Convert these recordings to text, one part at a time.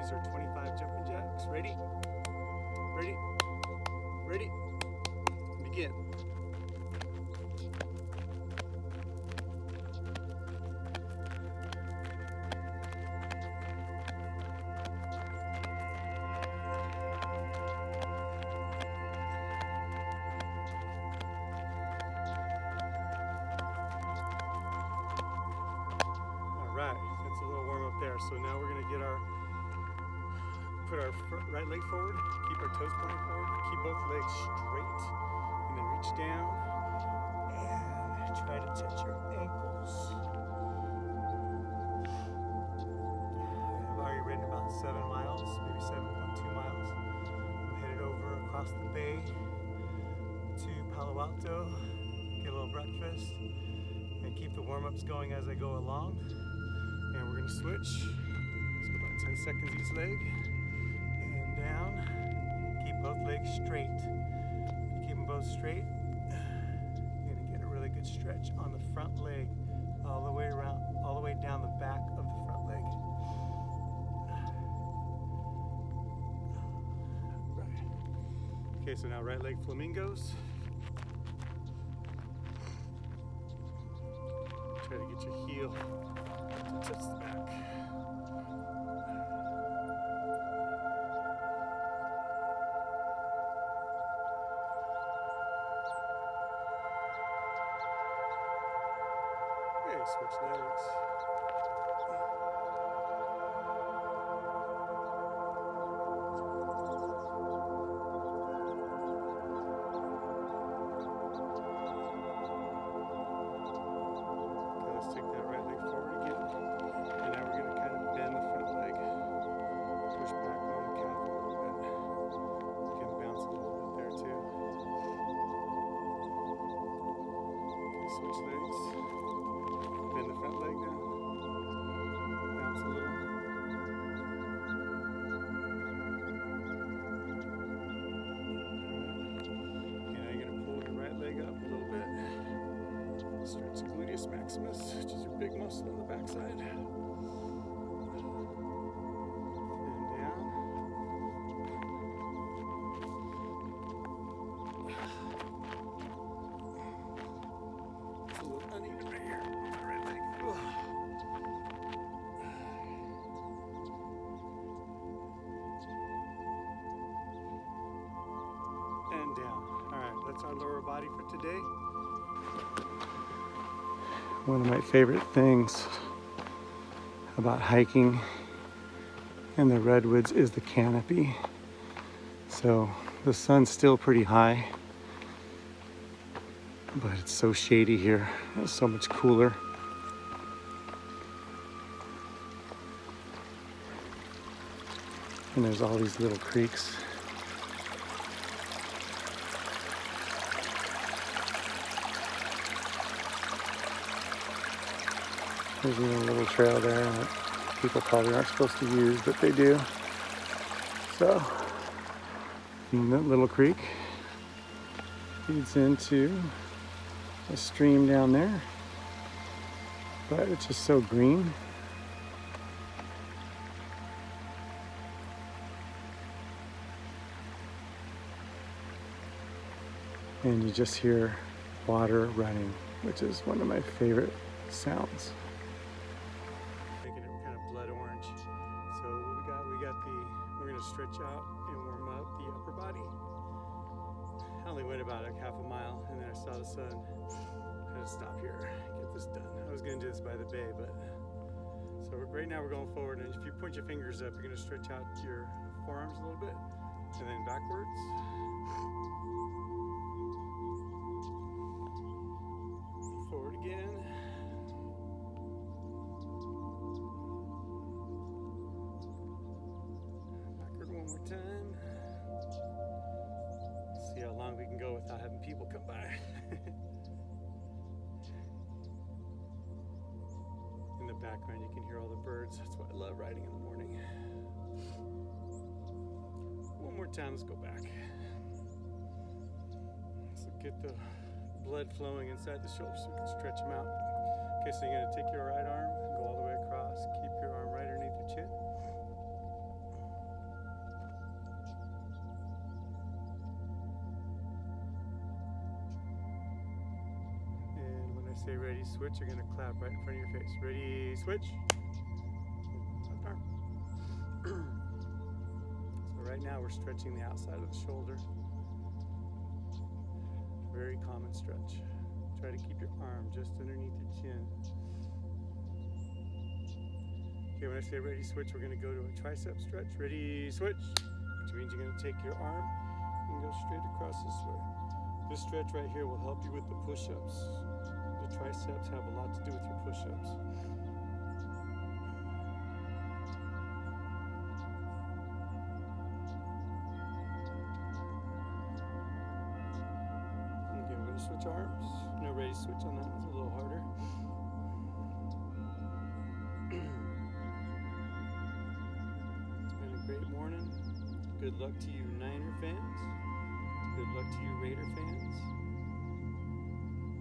Those are 25 jumping jacks. Ready? Ready? Ready? Begin. Right, that's a little warm up there. So now we're gonna get put our right leg forward, keep our toes pointing forward, keep both legs straight, and then reach down and try to touch your ankles. I've already ridden about 7 miles, maybe 7.2 miles. I'm headed over across the bay to Palo Alto, get a little breakfast, and keep the warm-ups going as I go along. And we're gonna switch. So about 10 seconds each leg. And down. Keep both legs straight. Keep them both straight. You're gonna get a really good stretch on the front leg, all the way around, all the way down the back of the front leg. Right. Okay, so now right leg flamingos. Try to get your heel to touch the back. Okay, switch legs. Let's take that right leg forward again. And now we're going to kind of bend the front leg. Push back on the calf a little bit. You can bounce a little bit there too. Okay, switch legs. Bend the front leg now. Bounce a little. Okay, now you're going to pull your right leg up a little bit. Stretch the gluteus maximus, which is your big muscle on the backside. And down. It's a little uneven right here. Right leg. And down. Alright, that's our lower body for today. One of my favorite things about hiking in the redwoods is the canopy. So the sun's still pretty high, but it's so shady here. It's so much cooler. And there's all these little creeks. There's even a little trail there that people probably aren't supposed to use, but they do. So, and that little creek feeds into a stream down there, but it's just so green. And you just hear water running, which is one of my favorite sounds. Making it kind of blood orange. So we're gonna stretch out and warm up the upper body. I only went about half a mile and then I saw the sun. I had to stop here, get this done. I was gonna do this by the bay, but so right now we're going forward, and if you point your fingers up, you're gonna stretch out your forearms a little bit and then backwards. Forward again. Backward one more time. See how long we can go without having people come by. In the background you can hear all the birds. That's why I love riding in the morning. One more time, let's go back. So get the blood flowing inside the shoulders so we can stretch them out. Okay, so you're going to take your right arm and go all the way across. Keep your arm right underneath your chin. say ready, switch, you're gonna clap right in front of your face. Ready, switch. Left arm. So right now we're stretching the outside of the shoulder. Very common stretch. Try to keep your arm just underneath your chin. Okay, when I say ready, switch, we're gonna go to a tricep stretch. Ready, switch. Which means you're gonna take your arm and go straight across this way. This stretch right here will help you with the push-ups. The triceps have a lot to do with your push-ups. Okay, we're gonna switch arms. No, ready, switch on that one's a little harder. It's been a great morning. Good luck to you Niner fans. Good luck to you Raider fans.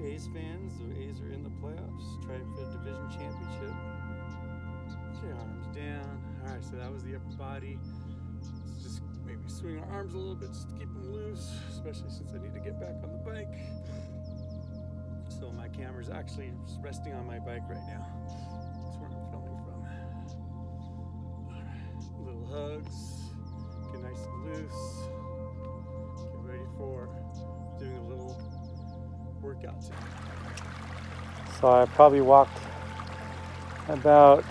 A's fans, the A's are in the playoffs, trying for the division championship. Okay, arms down. All right, so that was the upper body. Let's just maybe swing our arms a little bit just to keep them loose, especially since I need to get back on the bike. So my camera's actually resting on my bike right now. That's where I'm filming from. All right, little hugs. Get nice and loose. Get ready for doing a little workout today. So I probably walked about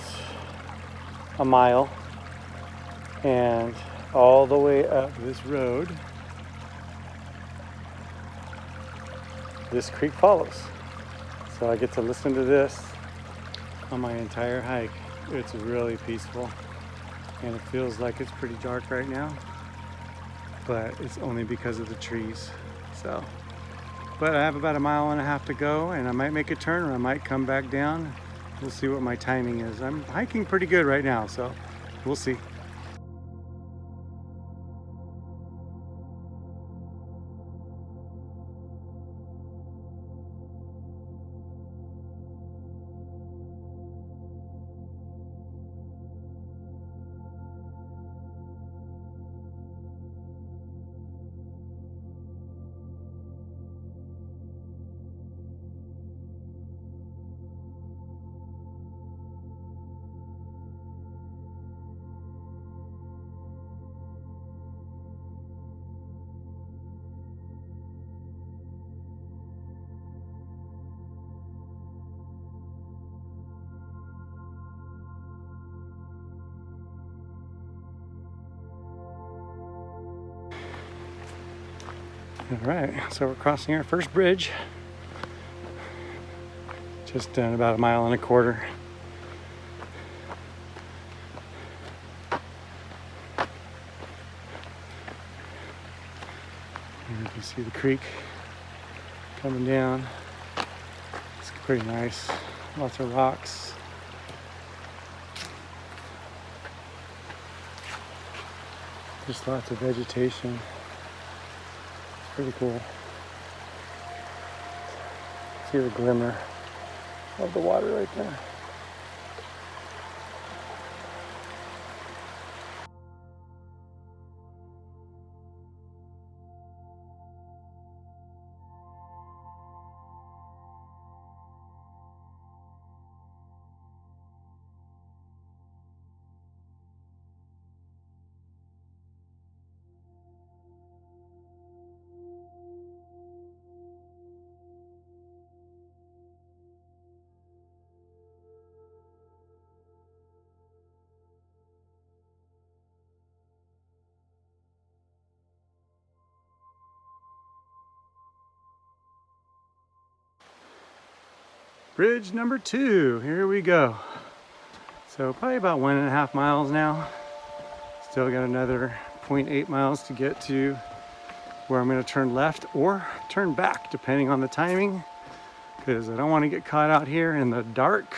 a mile and all the way up this road. This creek follows. So I get to listen to this on my entire hike. It's really peaceful and it feels like it's pretty dark right now, but it's only because of the trees. But I have about a mile and a half to go and I might make a turn or I might come back down. We'll see what my timing is. I'm hiking pretty good right now, so we'll see. All right, so we're crossing our first bridge. Just done about a mile and a quarter. And you can see the creek coming down. It's pretty nice. Lots of rocks. Just lots of vegetation. Pretty cool. See the glimmer of the water right there. Bridge number 2, here we go. So probably about 1.5 miles now. Still got another 0.8 miles to get to where I'm gonna turn left or turn back, depending on the timing, because I don't wanna get caught out here in the dark.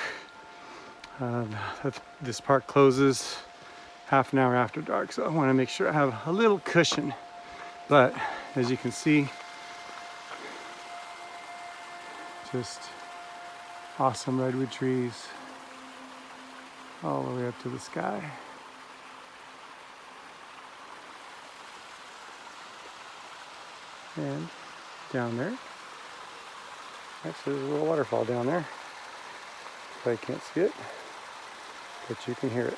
This park closes half an hour after dark, so I wanna make sure I have a little cushion. But as you can see, just awesome redwood trees all the way up to the sky. And down there Actually, there's a little waterfall down there. Probably can't see it, but you can hear it.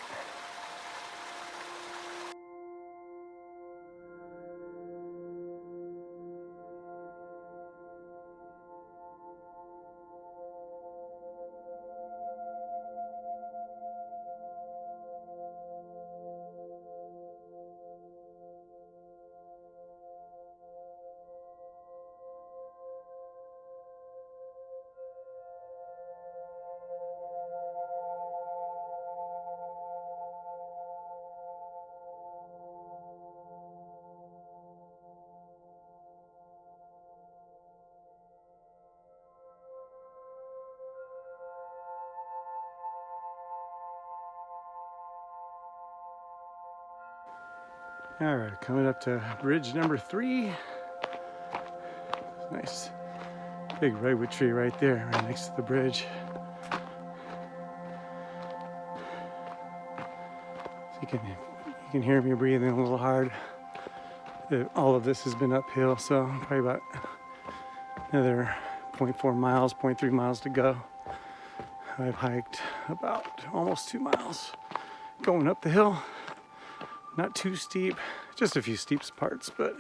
All right, coming up to bridge number 3. Nice big redwood tree right there, right next to the bridge. So you can hear me breathing a little hard. All of this has been uphill, so probably about another 0.4 miles, 0.3 miles to go. I've hiked about almost 2 miles going up the hill. Not too steep, just a few steep parts, but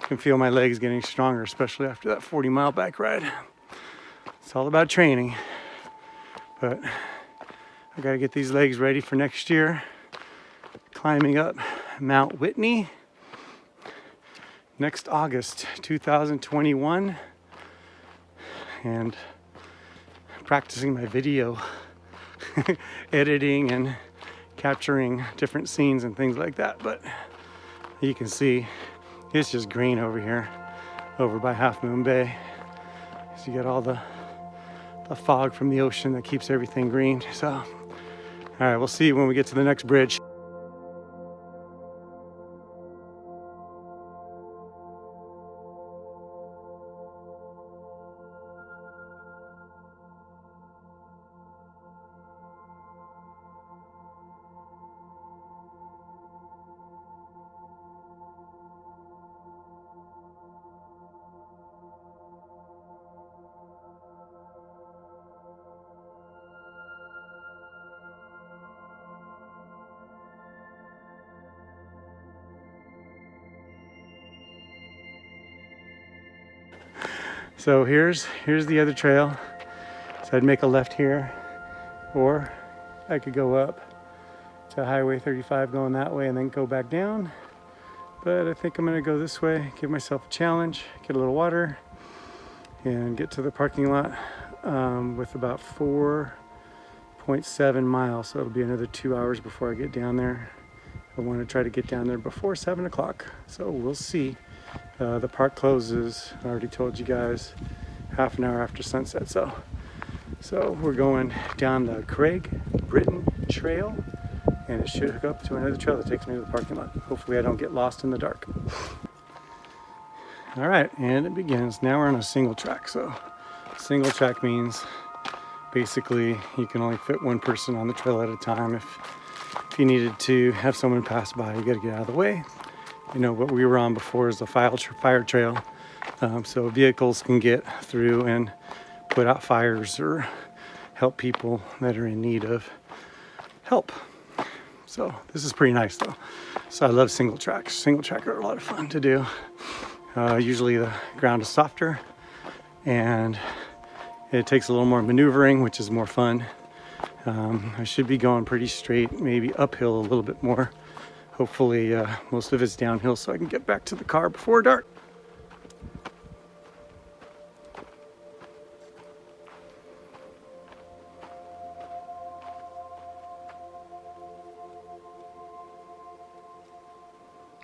I can feel my legs getting stronger, especially after that 40-mile bike ride. It's all about training, but I gotta get these legs ready for next year. Climbing up Mount Whitney next August 2021, and practicing my video editing and capturing different scenes and things like that. But you can see it's just green over here, over by Half Moon Bay. So you get all the fog from the ocean that keeps everything green. So, all right, we'll see when we get to the next bridge. So here's the other trail. So I'd make a left here, or I could go up to Highway 35 going that way and then go back down. But I think I'm gonna go this way, give myself a challenge, get a little water, and get to the parking lot with about 4.7 miles. So it'll be another 2 hours before I get down there. I want to try to get down there before 7 o'clock. So we'll see. The park closes, I already told you guys, half an hour after sunset. So we're going down the Craig Britton Trail, and it should hook up to another trail that takes me to the parking lot. Hopefully I don't get lost in the dark. All right, and it begins. Now we're on a single track. So single track means basically you can only fit one person on the trail at a time. If you needed to have someone pass by, you got to get out of the way. You know, what we were on before is the fire trail. So vehicles can get through and put out fires or help people that are in need of help. So this is pretty nice though. So I love single tracks. Single track are a lot of fun to do. Usually the ground is softer and it takes a little more maneuvering, which is more fun. I should be going pretty straight, maybe uphill a little bit more. Hopefully most of it's downhill so I can get back to the car before dark.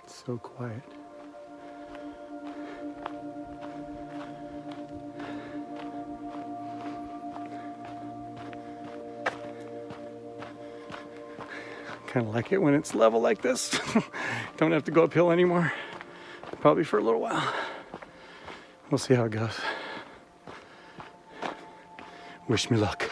It's so quiet. Kind of like it when it's level like this. Don't have to go uphill anymore. Probably for a little while. We'll see how it goes. Wish me luck.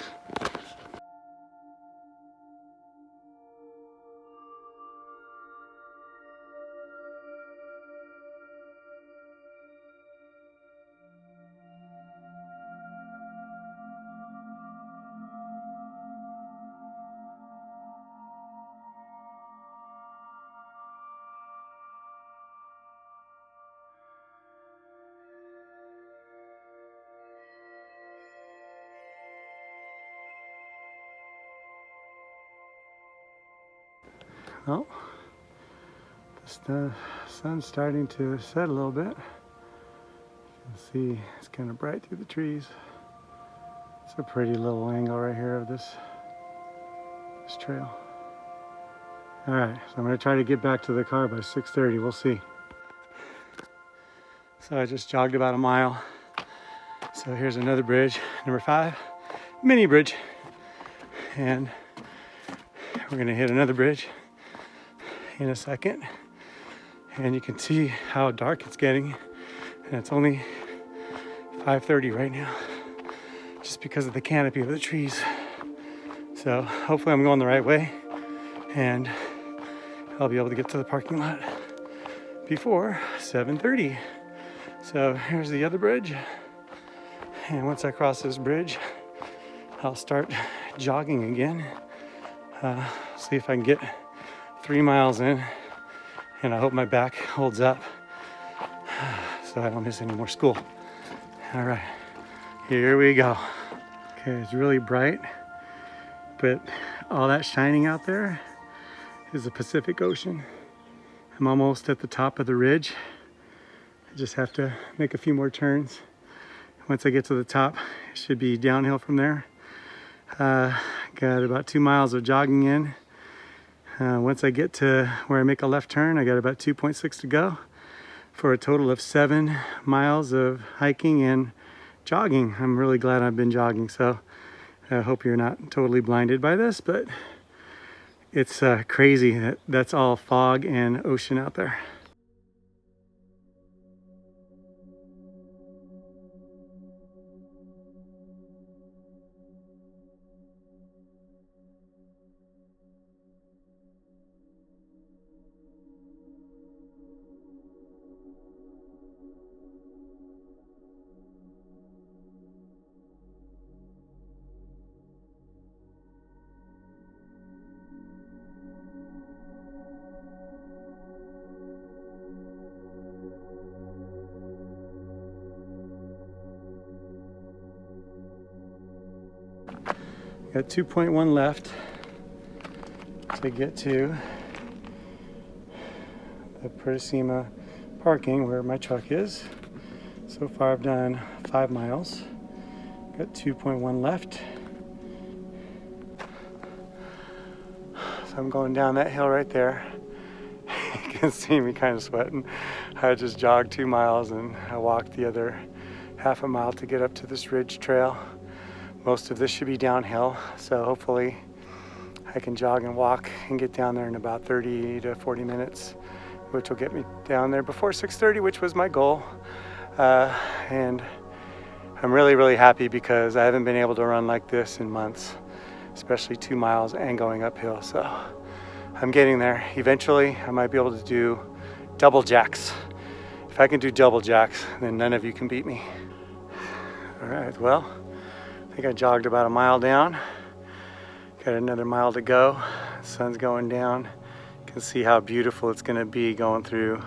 Oh, the sun's starting to set a little bit. You can see it's kind of bright through the trees. It's a pretty little angle right here of this trail. All right, so I'm gonna try to get back to the car by 6:30. We'll see. So I just jogged about a mile. So here's another bridge, number 5, mini bridge. And we're gonna hit another bridge in a second. And you can see how dark it's getting. And it's only 5:30 right now, just because of the canopy of the trees. So hopefully I'm going the right way and I'll be able to get to the parking lot before 7:30. So here's the other bridge. And once I cross this bridge, I'll start jogging again. See if I can get 3 miles in, and I hope my back holds up so I don't miss any more school. All right, here we go. Okay, it's really bright, but all that shining out there is the Pacific Ocean. I'm almost at the top of the ridge. I just have to make a few more turns. Once I get to the top, it should be downhill from there. Got about 2 miles of jogging in. Once I get to where I make a left turn, I got about 2.6 to go for a total of 7 miles of hiking and jogging. I'm really glad I've been jogging, so I hope you're not totally blinded by this, but it's crazy that that's all fog and ocean out there. Got 2.1 left to get to the Purisima parking where my truck is. So far I've done 5 miles. Got 2.1 left. So I'm going down that hill right there. You can see me kind of sweating. I just jogged 2 miles and I walked the other half a mile to get up to this ridge trail. Most of this should be downhill, so hopefully I can jog and walk and get down there in about 30 to 40 minutes, which will get me down there before 6:30, which was my goal. And I'm really happy because I haven't been able to run like this in months, especially 2 miles and going uphill. So I'm getting there. Eventually, I might be able to do double jacks. If I can do double jacks, then none of you can beat me. All right, well, I think I jogged about a mile down. Got another mile to go. Sun's going down. You can see how beautiful it's gonna be going through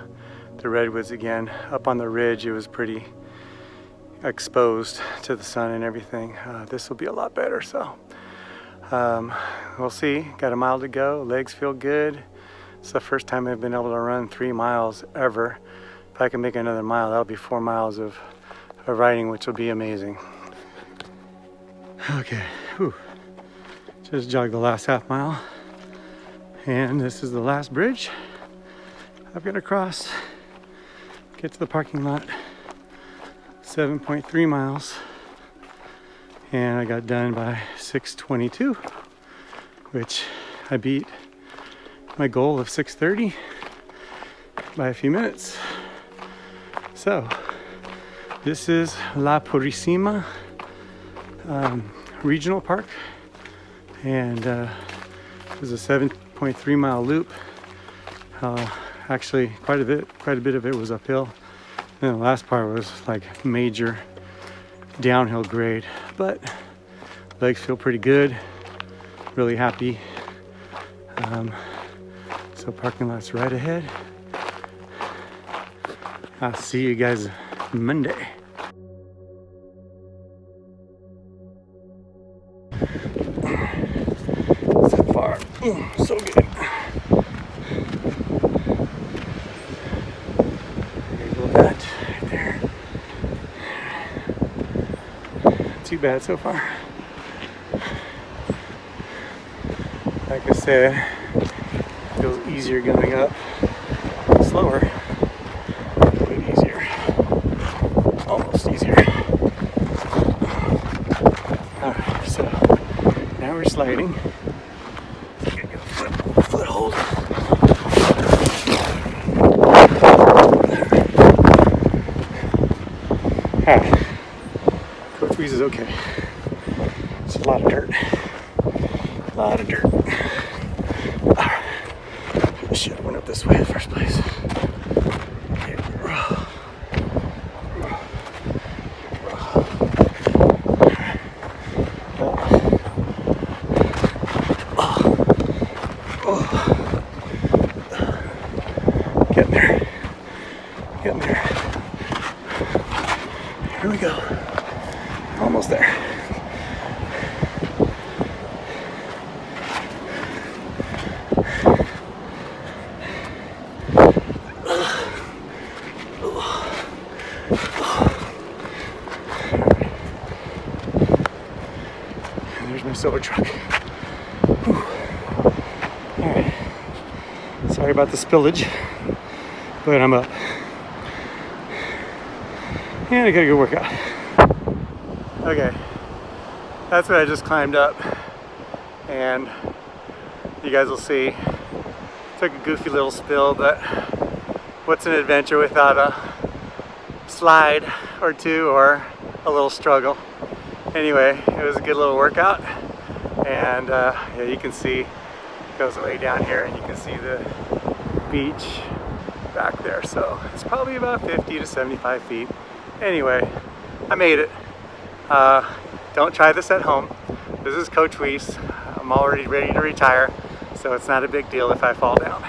the redwoods again. Up on the ridge, it was pretty exposed to the sun and everything. This will be a lot better, so we'll see. Got a mile to go. Legs feel good. It's the first time I've been able to run 3 miles ever. If I can make another mile, that'll be 4 miles of riding, which will be amazing. Okay, whew. Just jogged the last half mile, and this is the last bridge I've got to cross, get to the parking lot. 7.3 miles, and I got done by 6:22, which I beat my goal of 6:30 by a few minutes. So this is La Purisima Regional Park, and there's a 7.3 mile loop. Actually, quite a bit of it was uphill, and the last part was like major downhill grade. But legs feel pretty good. Really happy. So parking lot's right ahead. I'll see you guys Monday. So far, so good. that right there. Not too bad so far. Like I said, it feels easier going up. Slower, but easier. Almost easier. Alright, so now we're sliding. Gotta get a foothold. Alright. Coach Weiss is okay. It's a lot of dirt. A lot of dirt. Alright. I should have went up this way in the first place. Okay. Getting there. Getting there. Here we go. Almost there. And there's my silver truck. Whew. All right. Sorry about the spillage, but I'm up. And I got a good workout. Okay, that's what I just climbed up, and you guys will see. Took a goofy little spill, but what's an adventure without a slide or two or a little struggle? Anyway, it was a good little workout, and yeah, you can see it goes way down here, and you can see the beach back there. So it's probably about 50 to 75 feet. Anyway, I made it. Don't try this at home. This is Coach Weiss. I'm already ready to retire, so it's not a big deal if I fall down.